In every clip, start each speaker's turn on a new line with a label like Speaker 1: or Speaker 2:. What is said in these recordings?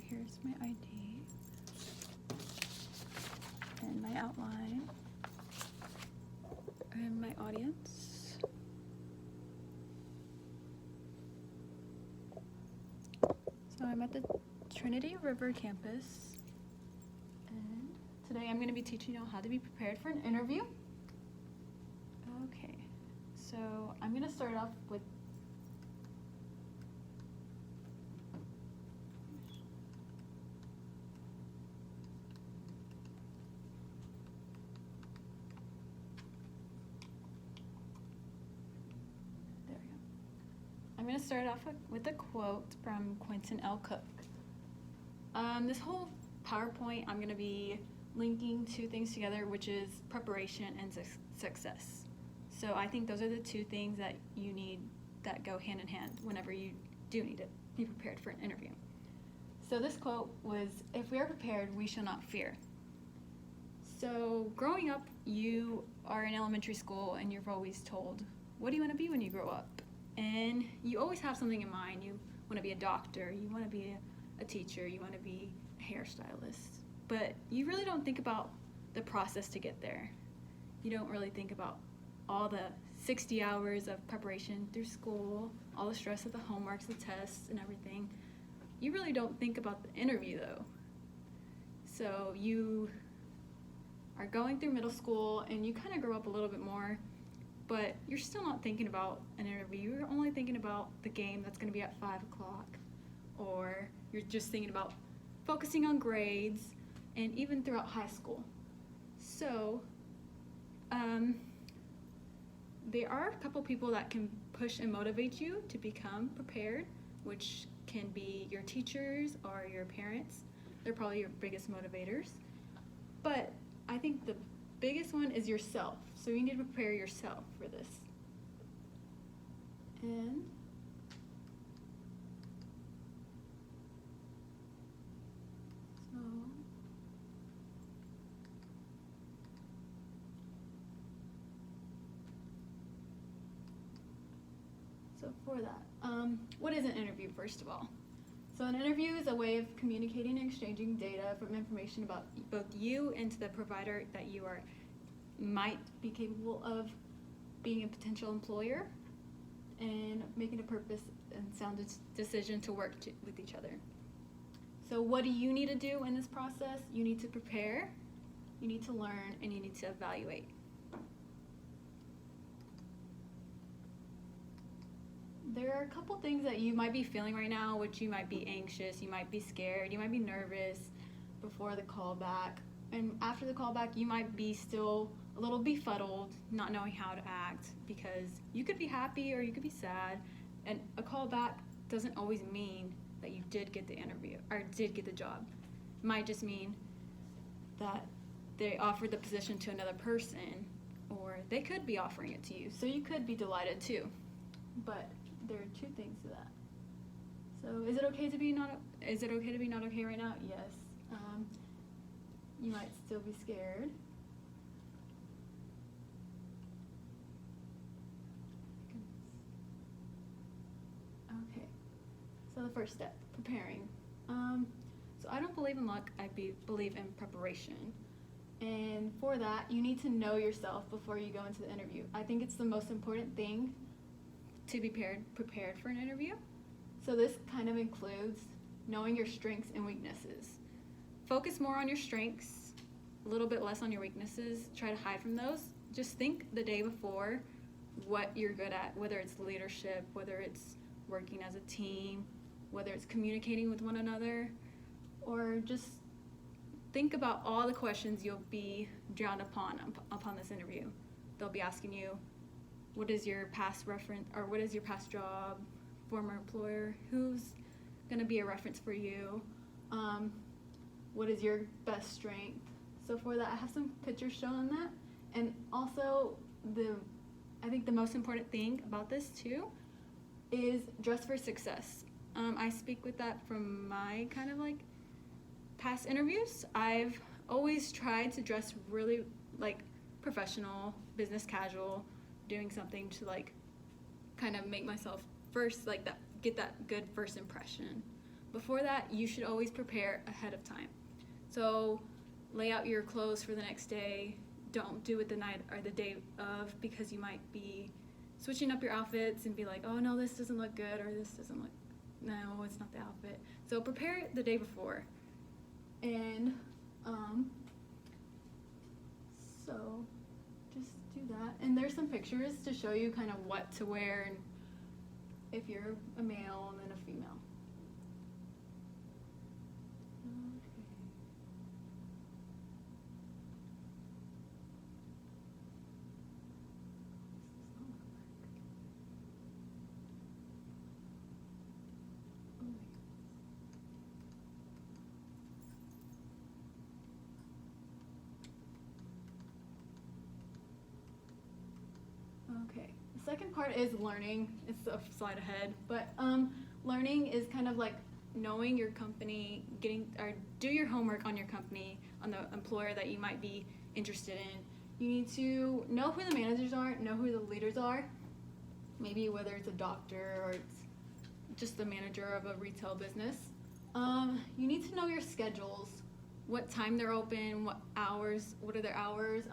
Speaker 1: here's my ID and my outline and my audience. So I'm at the Trinity River campus, and today I'm going to be teaching you all how to be prepared for an interview. Okay, so I'm going to start off with I'm going to start off with a quote from Quentin L. Cook. This whole PowerPoint, I'm going to be linking two things together, which is preparation and success. So I think those are the two things that you need that go hand in hand whenever you do need to be prepared for an interview. So this quote was, "If we are prepared, we shall not fear." So growing up, you are in elementary school and you're always told, what do you want to be when you grow up? And you always have something in mind. You want to be a doctor, you want to be a teacher, you want to be a hairstylist. But you really don't think about the process to get there. You don't really think about all the 60 hours of preparation through school, all the stress of the homeworks, the tests, and everything. You really don't think about the interview, though. So you are going through middle school and you kind of grow up a little bit more, but you're still not thinking about an interview. You're only thinking about the game that's going to be at 5 o'clock, or you're just thinking about focusing on grades, and even throughout high school. So there are a couple people that can push and motivate you to become prepared, which can be your teachers or your parents. They're probably your biggest motivators. But I think the biggest one is yourself. So you need to prepare yourself for this. And so for that, what is an interview, first of all? So an interview is a way of communicating and exchanging data from information about both you and to the provider that you might be capable of being a potential employer, and making a purpose and sound decision to work with each other. So what do you need to do in this process? You need to prepare, you need to learn, and you need to evaluate. There are a couple things that you might be feeling right now, which you might be anxious, you might be scared, you might be nervous before the callback. And after the callback, you might be still a little befuddled, not knowing how to act, because you could be happy or you could be sad. And a callback doesn't always mean that you did get the interview or did get the job. It might just mean that they offered the position to another person, or they could be offering it to you. So you could be delighted too. But there are two things to that. So is it okay to be not okay right now? Yes. You might still be scared. Okay. So the first step, preparing. So I don't believe in luck, I believe in preparation. And for that, you need to know yourself before you go into the interview. I think it's the most important thing to be prepared for an interview. So this kind of includes knowing your strengths and weaknesses. Focus more on your strengths, a little bit less on your weaknesses. Try to hide from those. Just think the day before what you're good at, whether it's leadership, whether it's working as a team, whether it's communicating with one another, or just think about all the questions you'll be drowned upon this interview. They'll be asking you, what is your past reference, or what is your past job, former employer, who's going to be a reference for you, what is your best strength. So for that, I have some pictures showing that. And also, I think the most important thing about this too is dress for success. I speak with that from my kind of like past interviews. I've always tried to dress really like professional, business casual, doing something to like kind of make myself first, like that, get that good first impression. before that, you should always prepare ahead of time. So lay out your clothes for the next day. Don't do it the night or the day of, because you might be switching up your outfits and be like, oh no, this doesn't look good, or this doesn't look, no, it's not the outfit. So prepare it the day before. And so just do that. And there's some pictures to show you kind of what to wear, and if you're a male and then a female. Okay, the second part is learning. It's a slide ahead, but learning is kind of like knowing your company, do your homework on your company, on the employer that you might be interested in. You need to know who the managers are, know who the leaders are, maybe whether it's a doctor or it's just the manager of a retail business. You need to know your schedules, what time they're open, what are their hours.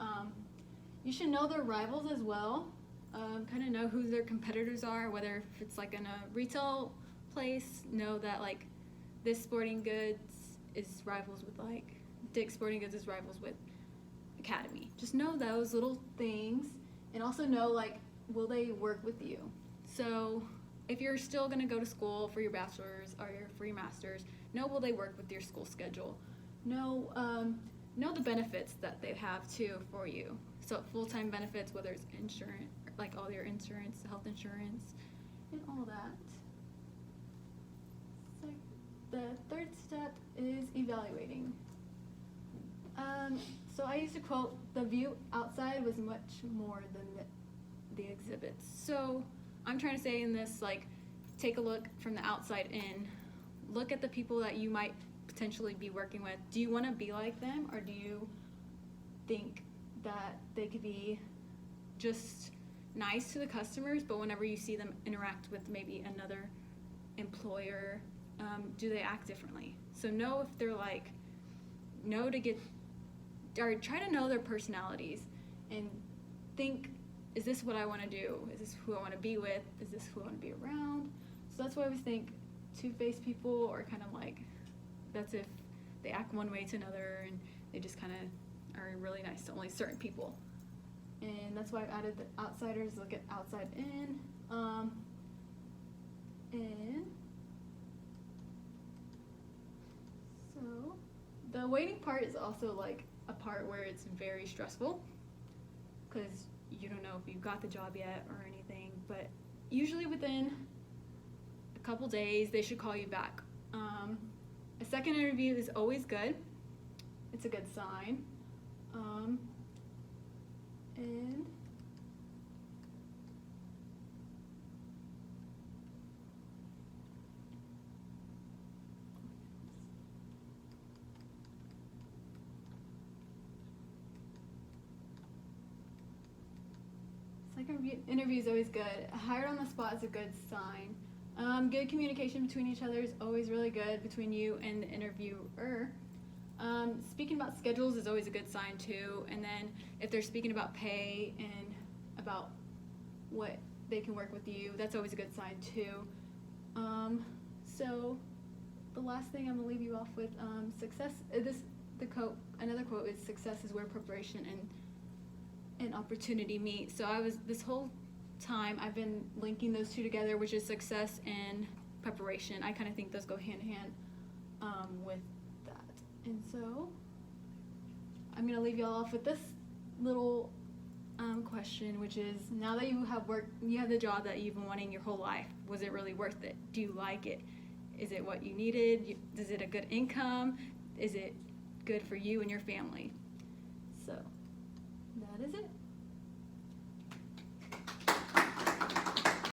Speaker 1: You should know their rivals as well. Kind of know who their competitors are, whether if it's like in a retail place, know that like this sporting goods is rivals with like Dick's Sporting Goods is rivals with Academy. Just know those little things, and also know like, will they work with you? So if you're still gonna go to school for your bachelor's or for your master's, know, will they work with your school schedule? Know the benefits that they have too for you. So full-time benefits, whether it's insurance, like all your insurance, health insurance, and all that. So the third step is evaluating. So I used to quote, "The view outside was much more than the exhibits." So I'm trying to say in this, like, take a look from the outside in. Look at the people that you might potentially be working with. Do you want to be like them, or do you think that they could be just nice to the customers, but whenever you see them interact with maybe another employer, do they act differently? So know if they're like, try to know their personalities and think, is this what I want to do? Is this who I want to be with? Is this who I want to be around? So that's why I always think two-faced people are kind of like, that's if they act one way to another and they just kind of are really nice to only certain people. And that's why I've added the outsiders, look at outside in. And so the waiting part is also like a part where it's very stressful, because you don't know if you've got the job yet or anything, but usually within a couple days they should call you back. A second interview is always good. It's a good sign. And second interview is always good. Hired on the spot is a good sign. Good communication between each other is always really good, between you and the interviewer. Speaking about schedules is always a good sign too. And then if they're speaking about pay and about what they can work with you, that's always a good sign too. So the last thing I'm gonna leave you off with, another quote is, "Success is where preparation and opportunity meet." So this whole time I've been linking those two together, which is success and preparation. I kind of think those go hand in hand with that. And so I'm gonna leave y'all off with this little question, which is, now that you have the job that you've been wanting your whole life, was it really worth it? Do you like it? Is it what you needed? Is it a good income? Is it good for you and your family? So that is it.